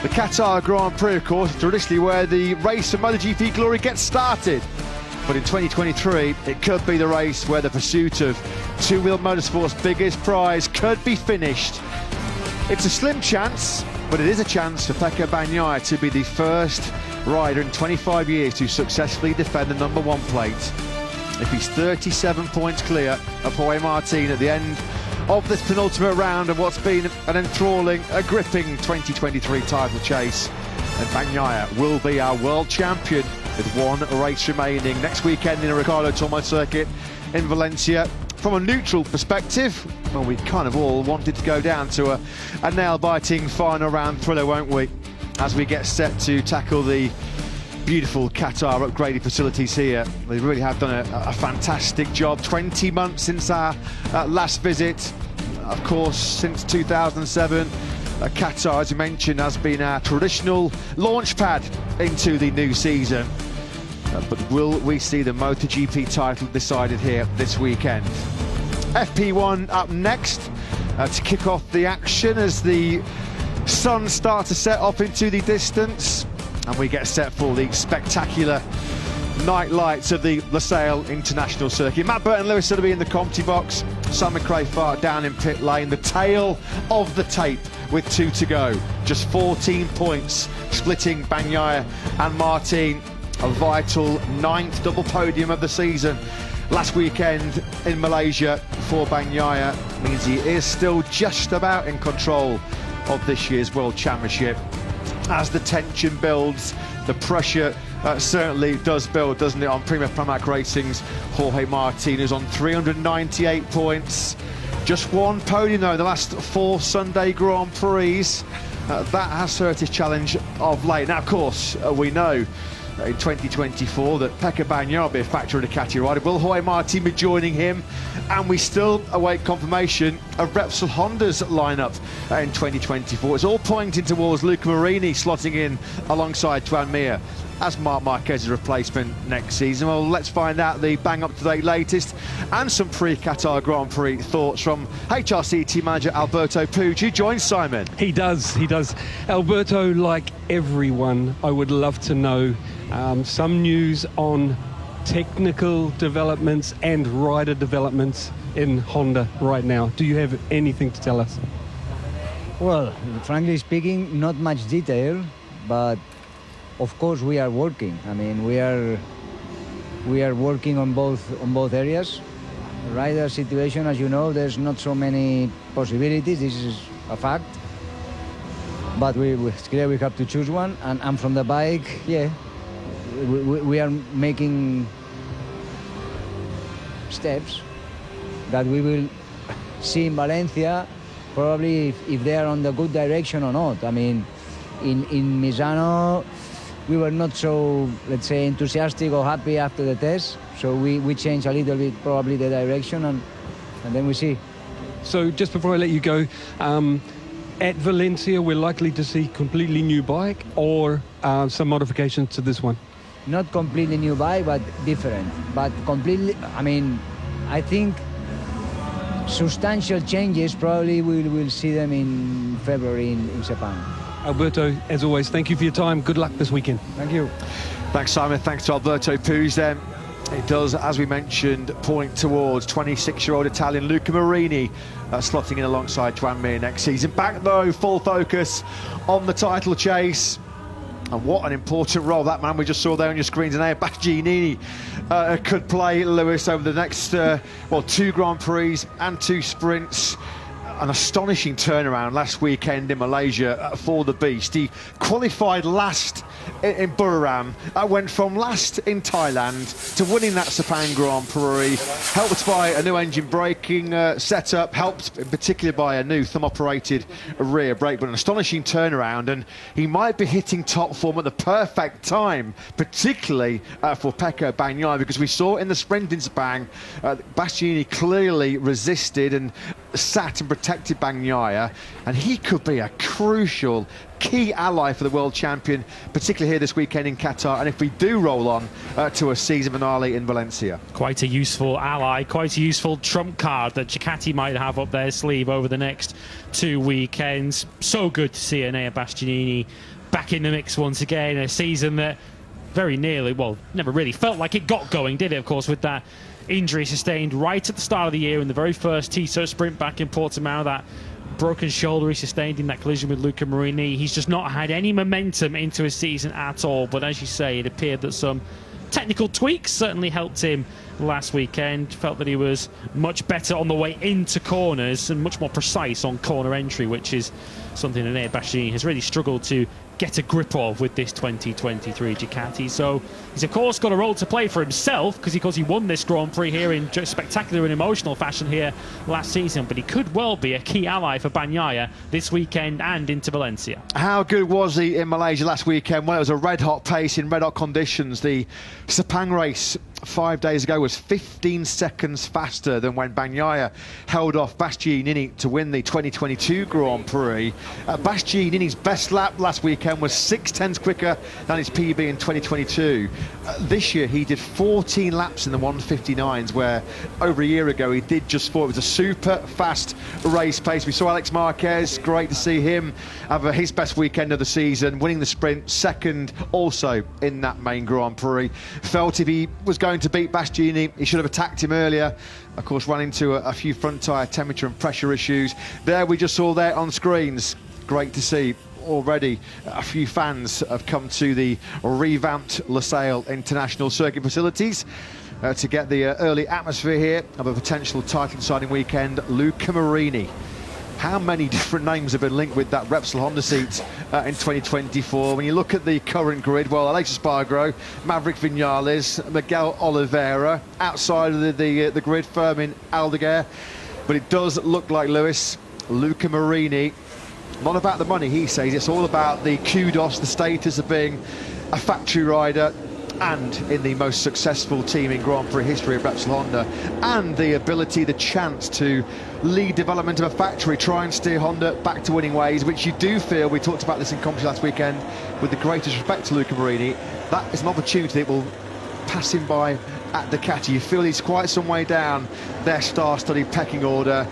The Qatar Grand Prix, of course, is traditionally where the race for MotoGP glory gets started. But in 2023, it could be the race where the pursuit of two-wheel motorsport's biggest prize could be finished. It's a slim chance, but it is a chance for Pecco Bagnaia to be the first rider in 25 years to successfully defend the #1 plate. If he's 37 points clear of Jorge Martin at the end of this penultimate round of what's been an enthralling, a gripping 2023 title chase, and Bagnaia will be our world champion with one race remaining next weekend in a Ricardo Tormo circuit in Valencia. From a neutral perspective, well, we kind of all wanted to go down to a nail-biting final round thriller, won't we? As we get set to tackle the beautiful Qatar upgraded facilities here. They really have done a fantastic job. 20 months since our last visit. Of course, since 2007, Qatar, as you mentioned, has been our traditional launch pad into the new season. But will we see the MotoGP title decided here this weekend? FP1 up next to kick off the action as the sun starts to set off into the distance. And we get set for the spectacular night lights of the Losail International Circuit. Matt Burton-Lewis will be in the commentary box. Simon Crayfart down in pit lane. The tail of the tape with 2 to go. Just 14 points splitting Bagnaia and Martin. A vital 9th double podium of the season last weekend in Malaysia for Bagnaia means he is still just about in control of this year's World Championship. As the tension builds, the pressure certainly does build, doesn't it, on Prima Pramac Racing's Jorge Martin, who's on 398 points. Just one podium, though, in the last 4 Sunday Grand Prix. That has hurt his challenge of late. Now, of course, we know in 2024 that Pecco Bagnaia will be a factor in the Ducati rider. Will Jorge Martin be joining him? And we still await confirmation of Repsol Honda's lineup in 2024. It's all pointing towards Luca Marini slotting in alongside Joan Mir as Marc Marquez's replacement next season. Well, let's find out the bang-up-to-date latest and some pre-Qatar Grand Prix thoughts from HRC team manager Alberto Puig, who joins Simon. He does. Alberto, like everyone, I would love to know some news on technical developments and rider developments in Honda right now. Do you have anything to tell us? Well, frankly speaking, not much detail, but of course we are working. I mean, we are working on both areas. Rider situation, as you know, there's not so many possibilities. This is a fact. But it's clear we have to choose one. And from the bike, yeah, we are making steps that we will see in Valencia, probably if they are on the good direction or not. I mean, in Misano, we were not so, let's say, enthusiastic or happy after the test. So we changed a little bit probably the direction and then we see. So just before I let you go, at Valencia, we're likely to see completely new bike or some modifications to this one? Not completely new bike, but different. But completely, I mean, I think substantial changes, probably we'll see them in February in Japan. Alberto, as always, thank you for your time. Good luck this weekend. Thank you. Thanks, Simon. Thanks to Alberto Puig then. It does, as we mentioned, point towards 26-year-old Italian Luca Marini slotting in alongside Joan Mir next season. Back, though, full focus on the title chase. And what an important role that man we just saw there on your screens, and Bastianini could play, Lewis, over the next, 2 Grand Prix and 2 sprints. An astonishing turnaround last weekend in Malaysia for the Beast. He qualified last in Buriram, went from last in Thailand to winning that Sepang Grand Prix, helped by a new engine braking setup, helped in particular by a new thumb-operated rear brake, but an astonishing turnaround, and he might be hitting top form at the perfect time, particularly for Pecco Bagnaia, because we saw in the sprint in Sepang, Bastianini clearly resisted and sat and protected Bagnaia, and he could be a crucial key ally for the world champion, particularly here this weekend in Qatar, and if we do roll on to a season finale in Valencia. Quite a useful ally, quite a useful trump card that Ducati might have up their sleeve over the next 2 weekends. So good to see Enea Bastianini back in the mix once again. A season that very nearly, well, never really felt like it got going, did it, of course, with that injury sustained right at the start of the year in the very first Tissot sprint back in Portimao, that broken shoulder he sustained in that collision with Luca Marini. He's just not had any momentum into his season at all, but as you say, it appeared that some technical tweaks certainly helped him last weekend. Felt that he was much better on the way into corners and much more precise on corner entry, which is something that Enea Bastianini has really struggled to get a grip of with this 2023 Ducati. So he's of course got a role to play for himself, because he won this Grand Prix here in spectacular and emotional fashion here last season, but he could well be a key ally for Bagnaia this weekend and into Valencia. How good was he in Malaysia last weekend? Well, it was a red-hot pace in red-hot conditions. The Sepang race 5 days ago was 15 seconds faster than when Bagnaia held off Bastianini to win the 2022 Grand Prix. Bastianini's best lap last weekend was 6/10 quicker than his PB in 2022. This year he did 14 laps in the 159s, where over a year ago he did just 4. It was a super fast race pace. We saw Alex Marquez, great to see him have his best weekend of the season, winning the sprint, second also in that main Grand Prix. Felt if he was going to beat Bastianini, he should have attacked him earlier. Of course, ran into a few front tyre temperature and pressure issues. There we just saw there on screens. Great to see. Already a few fans have come to the revamped Losail International Circuit facilities to get the early atmosphere here of a potential title deciding weekend. Luca Marini. How many different names have been linked with that Repsol Honda seat in 2024? When you look at the current grid, well, Alex Espargaro, Maverick Vinales, Miguel Oliveira, outside of the grid, Fermin Aldeguer. But it does look like Lewis, Luca Marini. Not about the money, he says. It's all about the kudos, the status of being a factory rider and in the most successful team in Grand Prix history of Repsol Honda, and the ability, the chance to lead development of a factory, try and steer Honda back to winning ways, which you do feel, we talked about this in commentary last weekend, with the greatest respect to Luca Marini, that is an opportunity that will pass him by at Ducati. You feel he's quite some way down their star-studded pecking order.